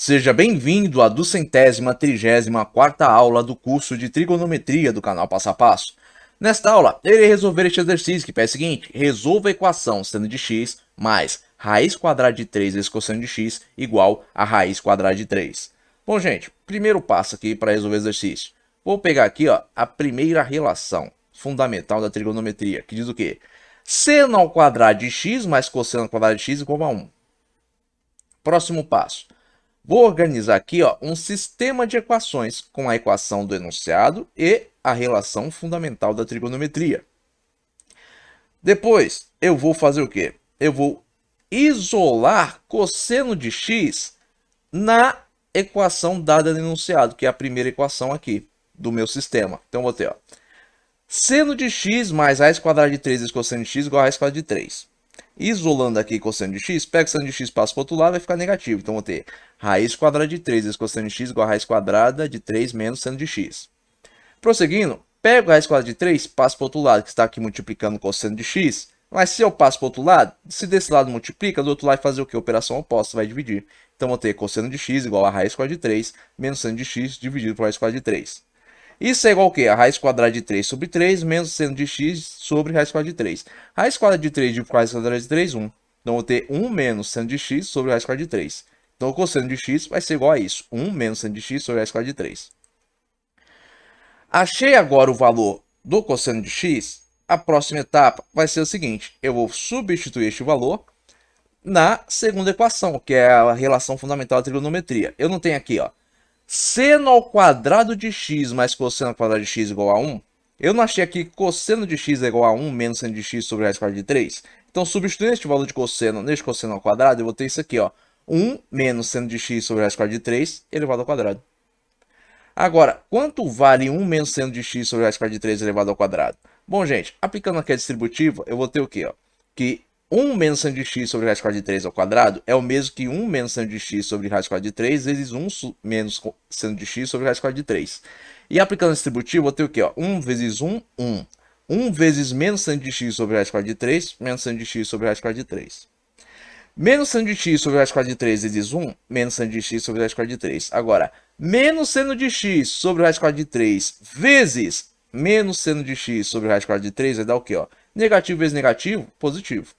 Seja bem-vindo à 234ª aula do curso de trigonometria do canal Passo a Passo. Nesta aula, eu irei resolver este exercício que pede o seguinte: resolva a equação seno de x mais raiz quadrada de 3 vezes cosseno de x igual a raiz quadrada de 3. Bom, gente, primeiro passo aqui para resolver o exercício. Vou pegar aqui a primeira relação fundamental da trigonometria, que diz o quê? Seno ao quadrado de x mais cosseno ao quadrado de x igual a 1. Próximo passo. Vou organizar aqui um sistema de equações com a equação do enunciado e a relação fundamental da trigonometria. Depois, eu vou fazer o quê? Eu vou isolar cosseno de x na equação dada no enunciado, que é a primeira equação aqui do meu sistema. Então, eu vou ter seno de x mais raiz quadrada de 3 vezes cosseno de x igual a raiz quadrada de 3. Isolando aqui cosseno de x, pega cosseno de x, passa para o outro lado, vai ficar negativo. Então, vou ter raiz quadrada de 3 vezes cosseno de x igual a raiz quadrada de 3 menos seno de x. Prosseguindo, pego a raiz quadrada de 3, passo para o outro lado, que está aqui multiplicando cosseno de x. Mas se eu passo para o outro lado, se desse lado multiplica, do outro lado vai fazer o quê? Operação oposta, vai dividir. Então, vou ter cosseno de x igual a raiz quadrada de 3 menos seno de x dividido por raiz quadrada de 3. Isso é igual ao quê? A raiz quadrada de 3 sobre 3 menos seno de x sobre raiz quadrada de 3. Raiz quadrada de 3 dividido por raiz quadrada de 3, 1. Então, vou ter 1 menos seno de x sobre raiz quadrada de 3. Então, o cosseno de x vai ser igual a isso. 1 menos seno de x sobre raiz quadrada de 3. Achei agora o valor do cosseno de x. A próxima etapa vai ser o seguinte. Eu vou substituir este valor na segunda equação, que é a relação fundamental da trigonometria. Eu não tenho aqui, seno ao quadrado de x mais cosseno ao quadrado de x igual a 1. Eu não achei aqui que cosseno de x é igual a 1 menos seno de x sobre raiz quadrada de 3. Então, substituindo este valor de cosseno neste cosseno ao quadrado, eu vou ter isso aqui, 1 menos seno de x sobre raiz quadrada de 3 elevado ao quadrado. Agora, quanto vale 1 menos seno de x sobre raiz quadrada de 3 elevado ao quadrado? Bom, gente, aplicando aqui a distributiva, eu vou ter o quê? Que 1 menos seno de x sobre raiz quadrada de 3 ao quadrado é o mesmo que 1 menos seno de x sobre raiz quadrada de 3 vezes 1 menos seno de x sobre raiz quadrada de 3. E aplicando a distributiva, eu vou ter o quê? 1 vezes 1, 1. 1 vezes menos seno de x sobre raiz quadrada de 3, menos seno de x sobre raiz quadrada de 3. Menos seno de x sobre raiz quadrada de 3 vezes 1, menos seno de x sobre raiz quadrada de 3. Agora, menos seno de x sobre raiz quadrada de 3 vezes menos seno de x sobre raiz quadrada de 3 vai dar o quê? Negativo vezes negativo, positivo.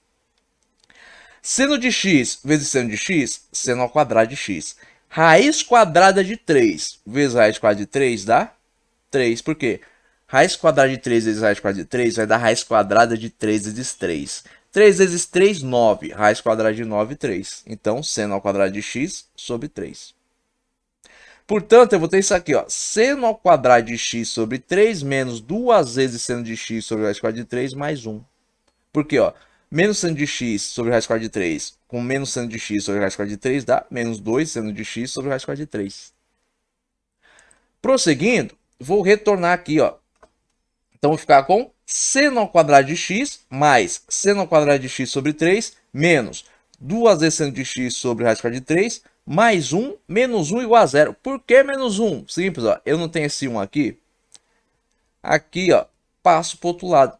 Seno de x vezes seno de x, seno ao quadrado de x. Raiz quadrada de 3 vezes raiz quadrada de 3 dá 3. Por quê? Raiz quadrada de 3 vezes raiz quadrada de 3 vai dar raiz quadrada de 3 vezes 3. 3 vezes 3, 9. Raiz quadrada de 9, 3. Então, seno ao quadrado de x sobre 3. Portanto, eu vou ter isso aqui, seno ao quadrado de x sobre 3 menos 2 vezes seno de x sobre raiz quadrada de 3 mais 1. Por quê? Menos seno de x sobre raiz quadrada de 3 com menos seno de x sobre raiz quadrada de 3 dá menos 2 seno de x sobre raiz quadrada de 3. Prosseguindo, vou retornar aqui, Então, vou ficar com seno ao quadrado de x mais seno ao quadrado de x sobre 3 menos 2 vezes seno de x sobre raiz quadrada de 3 mais 1, menos 1 igual a 0. Por que menos 1? Simples, eu não tenho esse 1 aqui. Aqui, passo para o outro lado.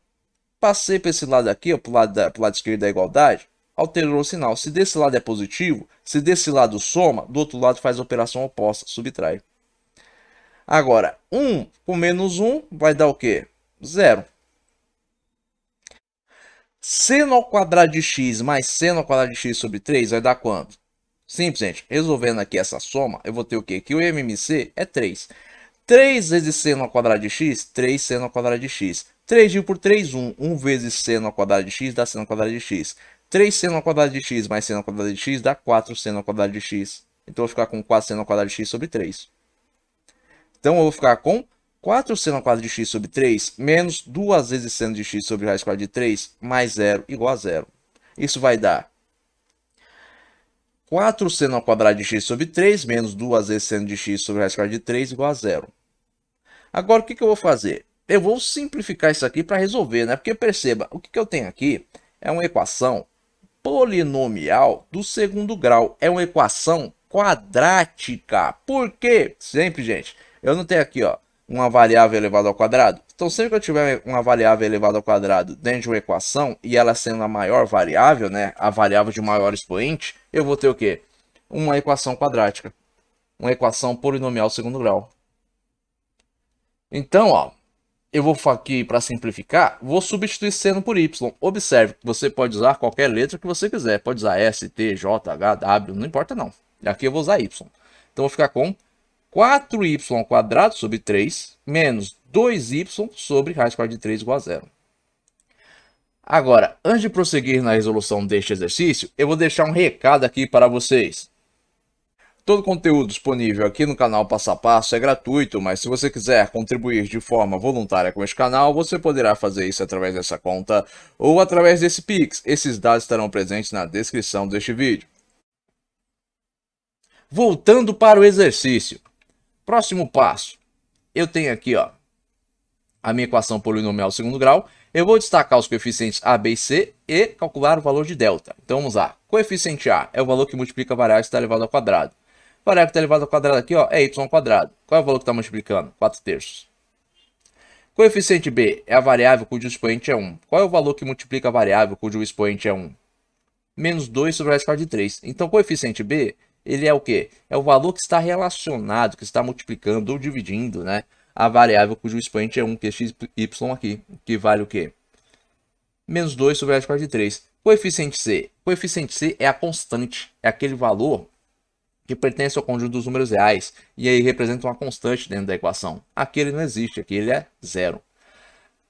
Passei para esse lado aqui, para o lado esquerdo da igualdade, alterou o sinal. Se desse lado é positivo, se desse lado soma, do outro lado faz a operação oposta, subtrai. Agora, 1 com menos 1 vai dar o quê? 0. Seno ao quadrado de x mais seno ao quadrado de x sobre 3 vai dar quanto? Simples, gente. Resolvendo aqui essa soma, eu vou ter o quê? Que o MMC é 3. 3 vezes seno ao quadrado de x, 3 seno ao quadrado de x. 3 dividido por 3, 1. 1 vezes seno ao quadrado de x dá seno ao quadrado de x. 3 seno ao quadrado de x mais seno ao quadrado de x dá 4 seno ao quadrado de x. Então, eu vou ficar com 4 seno ao quadrado de x sobre 3. Então, eu vou ficar com 4 seno ao quadrado de x sobre 3 menos 2 vezes seno de x sobre raiz quadrada de 3 mais 0 igual a 0. Isso vai dar 4 seno ao quadrado de x sobre 3 menos 2 vezes seno de x sobre raiz quadrada de 3 igual a 0. Agora, o que eu vou fazer? Eu vou simplificar isso aqui para resolver, né? Porque perceba, o que eu tenho aqui é uma equação polinomial do segundo grau. É uma equação quadrática. Por quê? Sempre, gente, eu não tenho aqui, uma variável elevada ao quadrado. Então, sempre que eu tiver uma variável elevada ao quadrado dentro de uma equação, e ela sendo a maior variável, né? A variável de maior expoente, eu vou ter o quê? Uma equação quadrática. uma equação polinomial de segundo grau. Então, ó, eu vou aqui, para simplificar, vou substituir seno por y. Observe que você pode usar qualquer letra que você quiser. Pode usar S, T, J, H, W, não importa não. E aqui eu vou usar y. Então, eu vou ficar com 4y² sobre 3 menos 2y sobre raiz quadrada de 3 igual a 0. Agora, antes de prosseguir na resolução deste exercício, eu vou deixar um recado aqui para vocês. Todo o conteúdo disponível aqui no canal Passo a Passo é gratuito, mas se você quiser contribuir de forma voluntária com este canal, você poderá fazer isso através dessa conta ou através desse Pix. Esses dados estarão presentes na descrição deste vídeo. Voltando para o exercício. Próximo passo. Eu tenho aqui, ó, a minha equação polinomial de segundo grau. Eu vou destacar os coeficientes A, B e C e calcular o valor de delta. Então vamos lá. Coeficiente A é o valor que multiplica a variável que está elevado ao quadrado. A variável que está elevada ao quadrado aqui, ó, é y². Qual é o valor que está multiplicando? 4/3. Coeficiente B é a variável cujo expoente é 1. Qual é o valor que multiplica a variável cujo expoente é 1? Menos 2 sobre a raiz quadrada de 3. Então, coeficiente B, ele é o quê? É o valor que está relacionado, que está multiplicando ou dividindo, né, a variável cujo expoente é 1, que é x, y aqui, que vale o quê? Menos 2 sobre a raiz quadrada de 3. Coeficiente C. Coeficiente C é a constante, é aquele valor que pertence ao conjunto dos números reais, e aí representa uma constante dentro da equação. Aqui ele não existe, aqui ele é zero.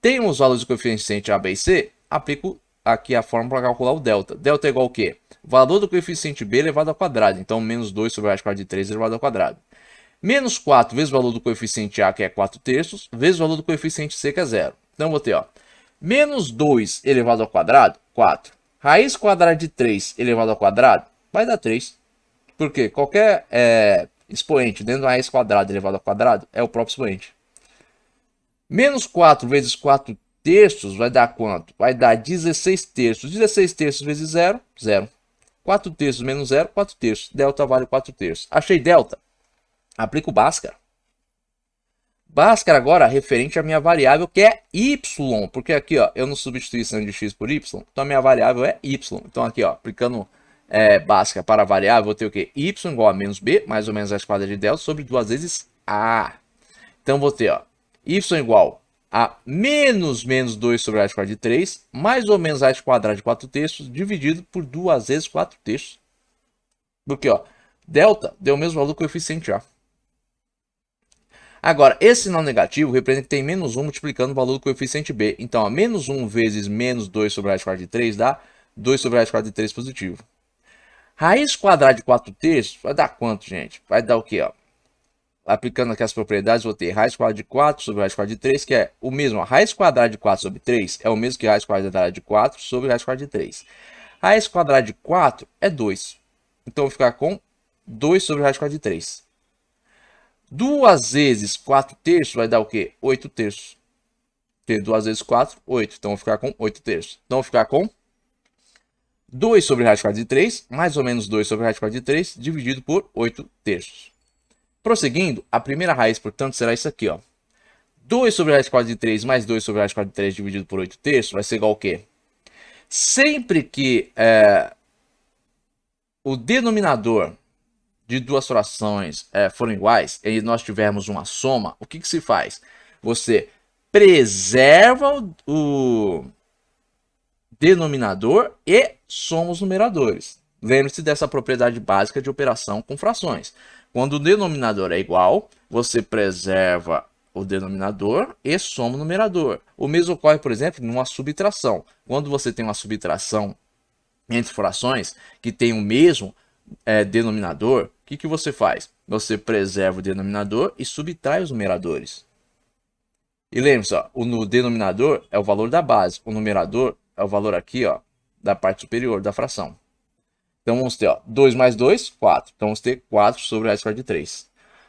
Tem os valores do coeficiente A, B e C, aplico aqui a fórmula para calcular o delta. Delta é igual ao quê? Valor do coeficiente B elevado ao quadrado, então menos 2 sobre a raiz quadrada de 3 elevado ao quadrado. Menos 4 vezes o valor do coeficiente A, que é 4/3, vezes o valor do coeficiente C, que é 0. Então, vou ter, ó, menos 2 elevado ao quadrado, 4. Raiz quadrada de 3 elevado ao quadrado, vai dar 3. Porque qualquer expoente dentro da raiz quadrada elevado ao quadrado é o próprio expoente. Menos 4 vezes 4/3 vai dar quanto? Vai dar 16/3. 16/3 vezes 0, 0. 4/3 menos 0, 4/3. Delta vale 4/3. Achei delta. Aplico Bhaskara. Bhaskara agora referente à minha variável, que é y. Porque aqui, ó, eu não substituí seno de x por y. Então a minha variável é y. Então aqui, ó, aplicando Bhaskara para a variável, vou ter o quê? Y igual a menos b, mais ou menos a esquadra de delta, sobre 2 vezes a. Então vou ter, ó, y igual a menos 2 sobre a raiz quadrada de 3, mais ou menos a raiz quadrada de 4/3, dividido por 2 vezes 4/3. Porque, ó, delta deu o mesmo valor do coeficiente A. Agora, esse sinal negativo representa que tem menos 1 multiplicando o valor do coeficiente B. Então, ó, menos 1 vezes menos 2 sobre a raiz quadrada de 3 dá 2 sobre a raiz quadrada de 3 positivo. Raiz quadrada de 4/3 vai dar quanto, gente? Vai dar o quê, ó? Aplicando aqui as propriedades, vou ter raiz quadrada de 4 sobre raiz quadrada de 3, que é o mesmo. A raiz quadrada de 4 sobre 3 é o mesmo que raiz quadrada de 4 sobre raiz quadrada de 3. Raiz quadrada de 4 é 2. Então, eu vou ficar com 2 sobre raiz quadrada de 3. 2 vezes 4/3 vai dar o quê? 8/3. Tem 2 vezes 4, 8. Então, eu vou ficar com 8/3. Então, eu vou ficar com 2 sobre raiz quadrada de 3, mais ou menos 2 sobre raiz quadrada de 3, dividido por 8/3. Prosseguindo, a primeira raiz, portanto, será isso aqui, ó. 2 sobre raiz quadrada de 3 mais 2 sobre raiz quadrada de 3 dividido por 8/3 vai ser igual ao quê? Sempre que o denominador de duas frações forem iguais e nós tivermos uma soma, o que se faz? Você preserva o denominador e soma os numeradores. Lembre-se dessa propriedade básica de operação com frações. Quando o denominador é igual, você preserva o denominador e soma o numerador. O mesmo ocorre, por exemplo, numa subtração. Quando você tem uma subtração entre frações que tem o mesmo denominador, o que você faz? Você preserva o denominador e subtrai os numeradores. E lembre-se, o denominador é o valor da base, o numerador é o valor aqui, ó, da parte superior da fração. Então vamos ter, ó, 2 mais 2, 4. Então vamos ter 4 sobre raiz quadrada de 3.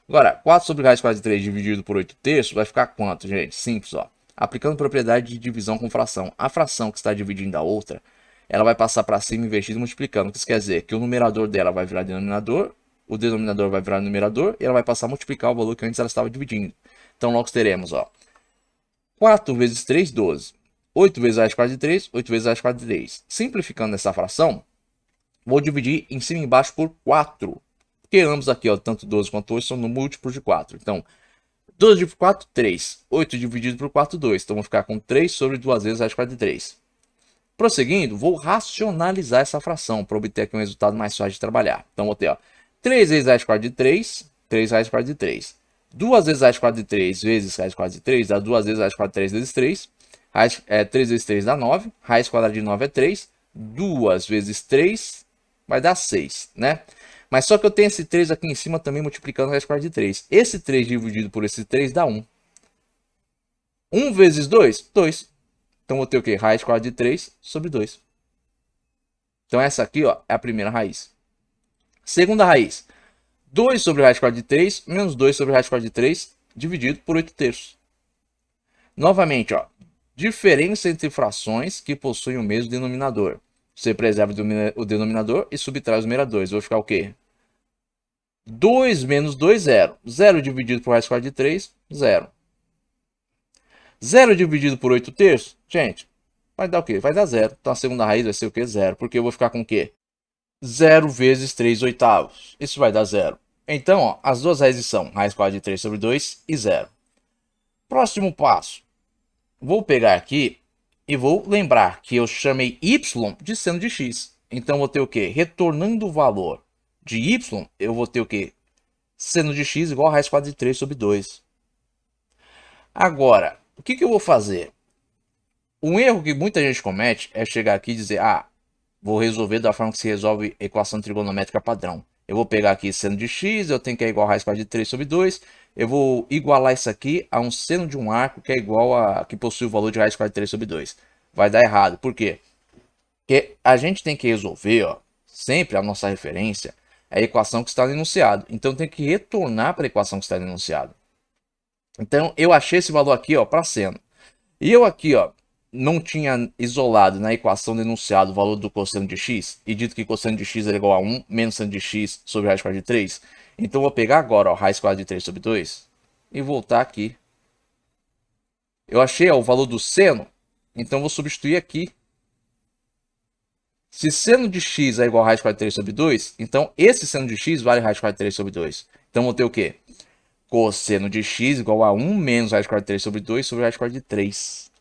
Agora, 4 sobre raiz quadrada de 3 dividido por 8/3 vai ficar quanto, gente? Simples, ó. Aplicando propriedade de divisão com fração. A fração que está dividindo a outra, ela vai passar para cima invertido multiplicando. O que isso quer dizer? Que o numerador dela vai virar denominador, o denominador vai virar numerador e ela vai passar a multiplicar o valor que antes ela estava dividindo. Então logo teremos, ó, 4 vezes 3, 12. 8 vezes raiz quadrada de 3, 8 vezes raiz quadrada de 3. Simplificando essa fração, vou dividir em cima e embaixo por 4. Porque ambos aqui, ó, tanto 12 quanto 8 são múltiplos de 4. Então, 12 dividido por 4, 3. 8 dividido por 4, 2. Então, vou ficar com 3 sobre 2 vezes raiz quadrada de 3. Prosseguindo, vou racionalizar essa fração para obter aqui um resultado mais fácil de trabalhar. Então, vou ter, ó, 3 vezes raiz quadrada de 3, 3 raiz quadrada de 3. 2 vezes raiz quadrada de 3 vezes raiz quadrada de 3 dá 2 vezes raiz quadrada de 3 vezes 3. 3 vezes 3 dá 9. Raiz quadrada de 9 é 3. 2 vezes 3 vai dar 6, né? Mas só que eu tenho esse 3 aqui em cima também multiplicando raiz quadrada de 3. Esse 3 dividido por esse 3 dá 1. 1 vezes 2, 2. Então vou ter o quê? Raiz quadrada de 3 sobre 2. Então essa aqui, ó, é a primeira raiz. Segunda raiz. 2 sobre raiz quadrada de 3 menos 2 sobre raiz quadrada de 3 dividido por 8 terços. Novamente, ó, diferença entre frações que possuem o mesmo denominador. Você preserva o denominador e subtrai os numeradores. Vai ficar o quê? 2 menos 2, 0. 0 dividido por raiz quadrada de 3, 0. 0 dividido por 8 terços, gente, vai dar o quê? Vai dar 0. Então a segunda raiz vai ser o quê? 0. Porque eu vou ficar com o quê? 0 vezes 3 oitavos. Isso vai dar 0. Então, ó, as duas raízes são raiz quadrada de 3 sobre 2 e 0. Próximo passo. Vou pegar aqui e vou lembrar que eu chamei y de seno de x. Então, vou ter o quê? Retornando o valor de y, eu vou ter o quê? Seno de x igual a raiz quadrada de 3 sobre 2. Agora, o que eu vou fazer? Um erro que muita gente comete é chegar aqui e dizer, ah, vou resolver da forma que se resolve a equação trigonométrica padrão. Eu vou pegar aqui seno de x, eu tenho que é igual a raiz quadrada de 3 sobre 2. Eu vou igualar isso aqui a um seno de um arco que é igual a que possui o valor de raiz quadrada de 3 sobre 2. Vai dar errado. Por quê? Porque a gente tem que resolver, ó, sempre a nossa referência é a equação que está no enunciado. Então tem que retornar para a equação que está no enunciado. Então eu achei esse valor aqui, ó, para seno. E eu aqui, ó, não tinha isolado na equação do enunciado o valor do cosseno de x e dito que cosseno de x era igual a 1 menos seno de x sobre raiz quadrada de 3. Então eu vou pegar agora, ó, raiz quadrada de 3 sobre 2 e voltar aqui. Eu achei, ó, o valor do seno, então eu vou substituir aqui. Se seno de x é igual a raiz quadrada de 3 sobre 2, então esse seno de x vale raiz quadrada de 3 sobre 2. Então eu vou ter o quê? Cosseno de x igual a 1 menos raiz quadrada de 3 sobre 2 sobre raiz quadrada de 3.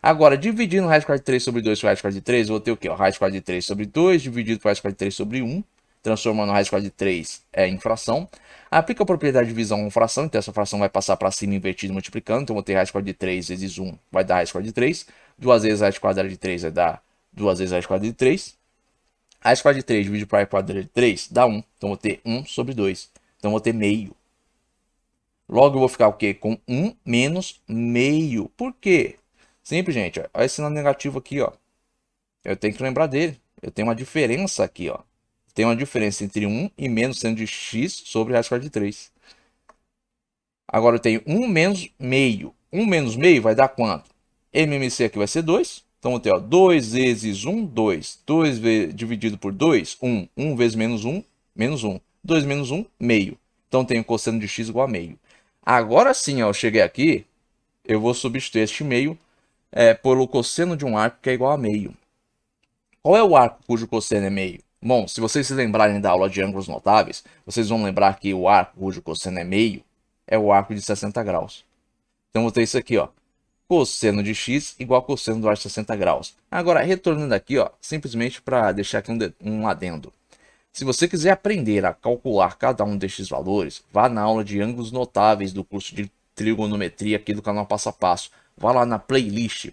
Agora, dividindo raiz quadrada de 3 sobre 2 por raiz quadrada de 3, eu vou ter o quê? Raiz quadrada de 3 sobre 2 dividido por raiz quadrada de 3 sobre 1, transformando a raiz quadrada de 3 em fração. Aplica a propriedade de divisão a uma fração, então essa fração vai passar para cima invertido multiplicando, então eu vou ter raiz quadrada de 3 vezes 1 vai dar raiz quadrada de 3, 2 vezes raiz quadrada de 3 vai dar 2 vezes raiz quadrada de 3. Raiz quadrada de 3 dividido por raiz quadrada de 3 dá 1, então eu vou ter 1 sobre 2, então eu vou ter meio. Logo eu vou ficar o quê? Com 1 menos meio. Por quê? Simples, gente. Olha esse sinal negativo aqui, ó. Eu tenho que lembrar dele. Eu tenho uma diferença aqui, ó. Tem uma diferença entre 1 e menos seno de x sobre raiz quadrada de 3. Agora eu tenho 1 menos meio. 1 menos meio vai dar quanto? MMC aqui vai ser 2. Então eu tenho, ó, 2 vezes 1, 2. 2 dividido por 2, 1. 1 vezes menos 1, menos 1. 2 menos 1, meio. Então eu tenho cosseno de x igual a meio. Agora sim, ó, eu cheguei aqui, eu vou substituir este meio pelo cosseno de um arco que é igual a meio. Qual é o arco cujo cosseno é meio? Bom, se vocês se lembrarem da aula de ângulos notáveis, vocês vão lembrar que o arco cujo cosseno é meio é o arco de 60 graus. Então vou ter isso aqui, ó, cosseno de x igual a cosseno do arco de 60 graus. Agora, retornando aqui, ó, simplesmente para deixar aqui um adendo. Se você quiser aprender a calcular cada um destes valores, vá na aula de ângulos notáveis do curso de trigonometria aqui do canal Passo a Passo. Vá lá na playlist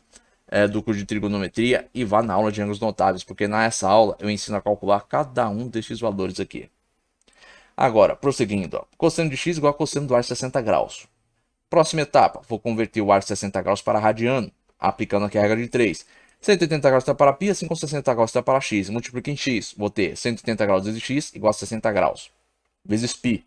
do curso de trigonometria e vá na aula de ângulos notáveis, porque nessa aula eu ensino a calcular cada um destes valores aqui. Agora, prosseguindo, ó, cosseno de x igual a cosseno do ar de 60 graus. Próxima etapa, vou converter o ar de 60 graus para radiano, aplicando aqui a regra de 3. 180 graus está para π, assim como 60 graus está para x. Multiplica em x, vou ter 180 graus vezes x igual a 60 graus, vezes π.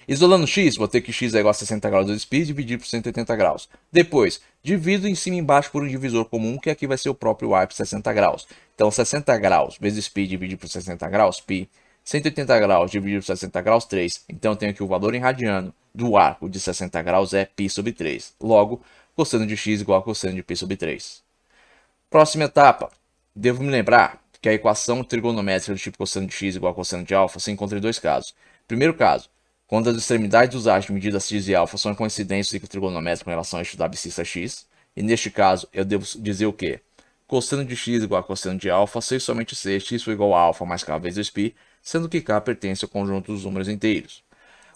Isolando x, vou ter que x é igual a 60 graus vezes π dividido por 180 graus. Depois, divido em cima e embaixo por um divisor comum, que aqui vai ser o próprio arco de 60 graus. Então, 60 graus vezes π dividido por 60 graus, π. 180 graus dividido por 60 graus, 3. Então, eu tenho aqui o valor em radiano do arco de 60 graus é π sobre 3. Logo, cosseno de x igual a cosseno de π sobre 3. Próxima etapa, devo me lembrar que a equação trigonométrica do tipo cosseno de x igual a cosseno de alfa se encontra em dois casos. Primeiro caso, quando as extremidades dos eixos de medidas x e alfa são coincidentes no ciclo trigonométrico com relação ao eixo da abscissa x. E neste caso, eu devo dizer o quê? Cosseno de x igual a cosseno de alfa, se e somente se x for igual a alfa mais k vezes π, sendo que k pertence ao conjunto dos números inteiros.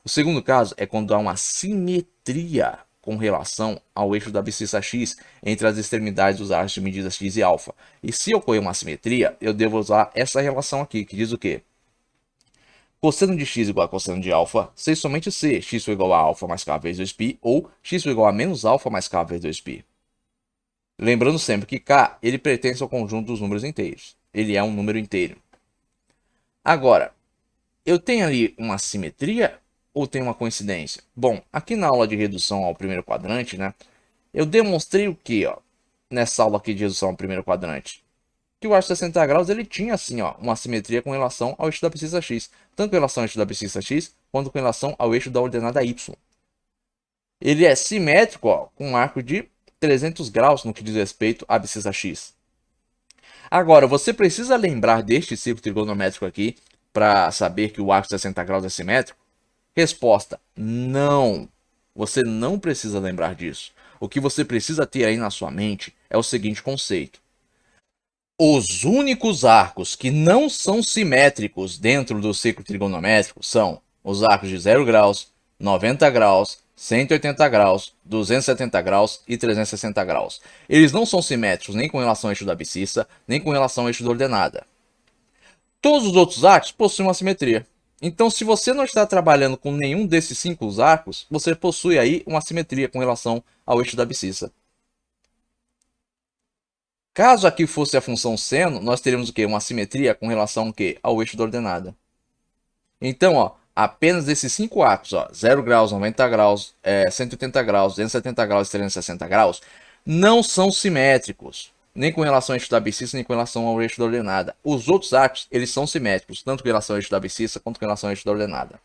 O segundo caso é quando há uma simetria com relação ao eixo da abscissa x entre as extremidades dos eixos de medidas x e alfa. E se ocorrer uma simetria, eu devo usar essa relação aqui, que diz o quê? Cosseno de x igual a cosseno de alfa, se e somente se x for igual a alfa mais k vezes 2π, ou x for igual a menos alfa mais k vezes 2π. Lembrando sempre que k ele pertence ao conjunto dos números inteiros. Ele é um número inteiro. Agora, eu tenho ali uma simetria ou tem uma coincidência? Bom, aqui na aula de redução ao primeiro quadrante, né? Eu demonstrei o que, ó? Nessa aula aqui de redução ao primeiro quadrante? Que o eixo de 60 graus ele tinha assim, ó, uma simetria com relação ao eixo da abscissa x. Tanto com relação ao eixo da abscissa x, quanto com relação ao eixo da ordenada y. Ele é simétrico, ó, com um arco de 300 graus no que diz respeito à abscissa x. Agora, você precisa lembrar deste círculo trigonométrico aqui para saber que o arco de 60 graus é simétrico? Resposta: não. Você não precisa lembrar disso. O que você precisa ter aí na sua mente é o seguinte conceito. Os únicos arcos que não são simétricos dentro do círculo trigonométrico são os arcos de 0 graus, 90 graus, 180 graus, 270 graus e 360 graus. Eles não são simétricos nem com relação ao eixo da abscissa, nem com relação ao eixo da ordenada. Todos os outros arcos possuem uma simetria. Então, se você não está trabalhando com nenhum desses 5 arcos, você possui aí uma simetria com relação ao eixo da abscissa. Caso aqui fosse a função seno, nós teríamos o quê? Uma simetria com relação ao quê? Ao eixo da ordenada. Então, ó, apenas esses 5 arcos, ó, 0 graus, 90 graus, 180 graus, 270 graus e 360 graus, não são simétricos, nem com relação ao eixo da abscissa, nem com relação ao eixo da ordenada. Os outros arcos, eles são simétricos, tanto com relação ao eixo da abscissa, quanto com relação ao eixo da ordenada.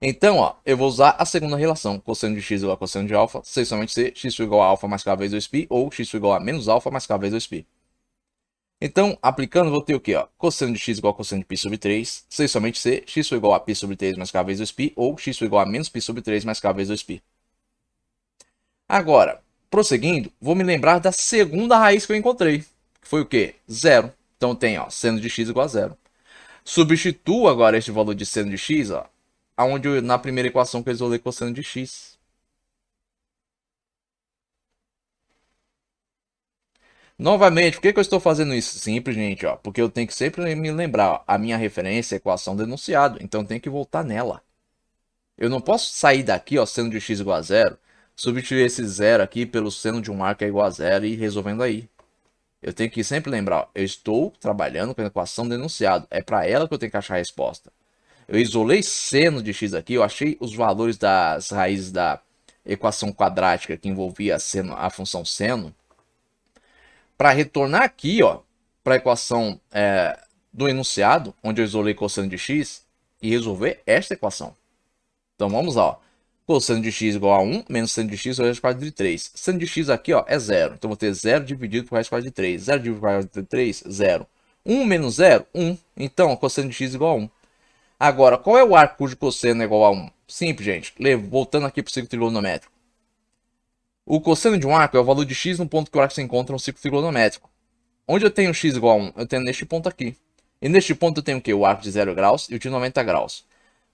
Então, ó, eu vou usar a segunda relação, cosseno de x igual a cosseno de alfa, se somente se x igual a alfa mais k vezes 2π, ou x igual a menos alfa mais k vezes 2π. Então, aplicando, vou ter o quê? Ó? Cosseno de x igual a cosseno de π sobre 3, se somente se x igual a π sobre 3 mais k vezes 2π, ou x igual a menos π sobre 3 mais k vezes 2π. Agora, prosseguindo, vou me lembrar da segunda raiz que eu encontrei, que foi o quê? Zero. Então tem, ó, seno de x igual a zero. Substituo agora este valor de seno de x, ó, aonde na primeira equação que eu isolei cosseno de x. Novamente, por que eu estou fazendo isso? Simples, gente, ó, porque eu tenho que sempre me lembrar, ó, a minha referência é a equação do enunciado, então eu tenho que voltar nela. Eu não posso sair daqui, ó, seno de x igual a zero, substituir esse zero aqui pelo seno de um arco é igual a zero e ir resolvendo aí. Eu tenho que sempre lembrar, ó, eu estou trabalhando com a equação do enunciado, é para ela que eu tenho que achar a resposta. Eu isolei seno de x aqui, eu achei os valores das raízes da equação quadrática que envolvia a função seno. Para retornar aqui, ó, para a equação do enunciado, onde eu isolei cosseno de x, e resolver esta equação. Então vamos lá, ó. Cosseno de x igual a 1, menos seno de x sobre raiz quadrada de 3. Seno de x aqui, ó, é 0. Então vou ter 0 dividido por raiz quadrada de 3. 0 dividido por raiz quadrada de 3, 0. 1 menos 0, 1. Então, cosseno de x igual a 1. Agora, qual é o arco cujo cosseno é igual a 1? Simples, gente. Voltando aqui para o ciclo trigonométrico. O cosseno de um arco é o valor de x no ponto que o arco se encontra no ciclo trigonométrico. Onde eu tenho x igual a 1? Eu tenho neste ponto aqui. E neste ponto eu tenho o quê? O arco de 0 graus e o de 90 graus.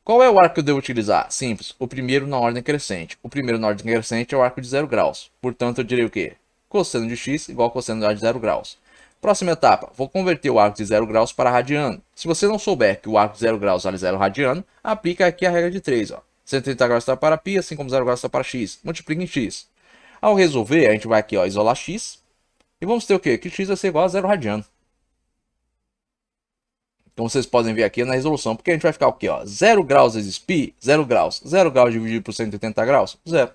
Qual é o arco que eu devo utilizar? Simples. O primeiro na ordem crescente. O primeiro na ordem crescente é o arco de 0 graus. Portanto, eu direi o quê? Cosseno de x igual a cosseno de 0 graus. Próxima etapa, vou converter o arco de 0 graus para radiano. Se você não souber que o arco de 0 graus vale 0 radiano, aplica aqui a regra de 3. Ó. 180 graus está para π, assim como 0 graus está para x. Multiplica em x. Ao resolver, a gente vai aqui, ó, isolar x. E vamos ter o quê? Que x vai ser igual a 0 radiano. Então vocês podem ver aqui na resolução, porque a gente vai ficar o quê? Ó? 0 graus vezes π, 0 graus. 0 graus dividido por 180 graus, 0.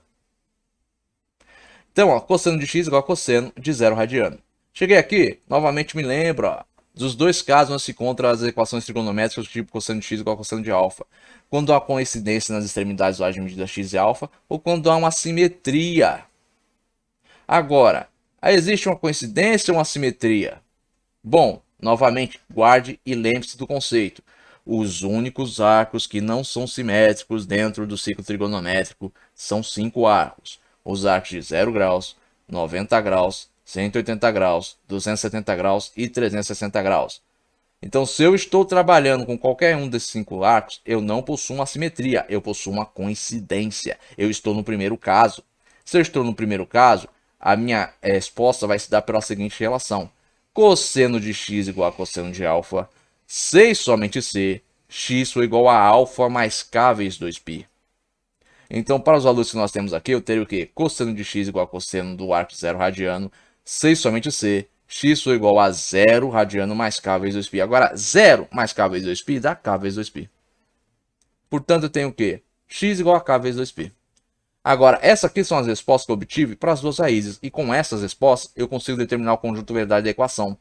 Então, ó, cosseno de x igual a cosseno de 0 radiano. Cheguei aqui, novamente me lembro, ó, dos dois casos onde se encontram as equações trigonométricas do tipo cosseno de x igual a cosseno de alfa. Quando há coincidência nas extremidades do de medida x e alfa, ou quando há uma simetria. Agora, existe uma coincidência ou uma simetria? Bom, Novamente, guarde e lembre-se do conceito. Os únicos arcos que não são simétricos dentro do ciclo trigonométrico são 5 arcos. Os arcos de 0 graus, 90 graus, 180 graus, 270 graus e 360 graus. Então, se eu estou trabalhando com qualquer um desses 5 arcos, eu não possuo uma simetria, eu possuo uma coincidência. Eu estou no primeiro caso. Se eu estou no primeiro caso, a minha resposta vai se dar pela seguinte relação. Cosseno de x igual a cosseno de alfa, C e somente C, x foi igual a alfa mais k vezes 2π. Então, para os valores que nós temos aqui, eu teria o quê? Cosseno de x igual a cosseno do arco 0 radiano, C e somente C, x foi igual a 0 radiano mais k vezes 2π. Agora, 0 mais k vezes 2π dá k vezes 2π. Portanto, eu tenho o quê? X igual a k vezes 2π. Agora, essas aqui são as respostas que eu obtive para as duas raízes. E com essas respostas, eu consigo determinar o conjunto verdade da equação.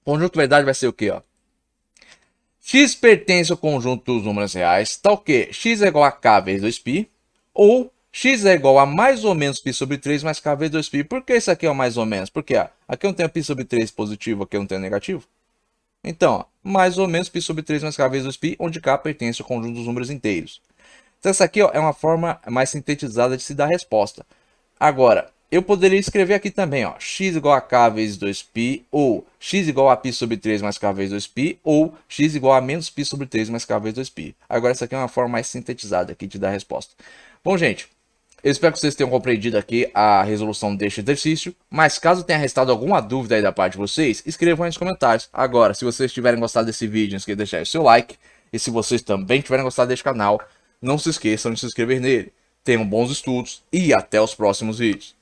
O conjunto verdade vai ser o quê? Ó? X pertence ao conjunto dos números reais, tal que x é igual a k vezes 2π, ou x é igual a mais ou menos π sobre 3 mais k vezes 2π. Por que isso aqui é o mais ou menos? Porque ó, aqui eu não tenho π sobre 3 positivo, aqui eu não tenho negativo. Então, ó, mais ou menos π sobre 3 mais k vezes 2π, onde k pertence ao conjunto dos números inteiros. Então essa aqui ó, é uma forma mais sintetizada de se dar a resposta. Agora, eu poderia escrever aqui também, ó, x igual a k vezes 2π, ou x igual a π sobre 3 mais k vezes 2π, ou x igual a menos π sobre 3 mais k vezes 2π. Agora essa aqui é uma forma mais sintetizada aqui de dar a resposta. Bom, gente, eu espero que vocês tenham compreendido aqui a resolução deste exercício, mas caso tenha restado alguma dúvida aí da parte de vocês, escrevam aí nos comentários. Agora, se vocês tiverem gostado desse vídeo, não esqueça de deixar o seu like, e se vocês também tiverem gostado deste canal, não se esqueçam de se inscrever nele. Tenham bons estudos e até os próximos vídeos.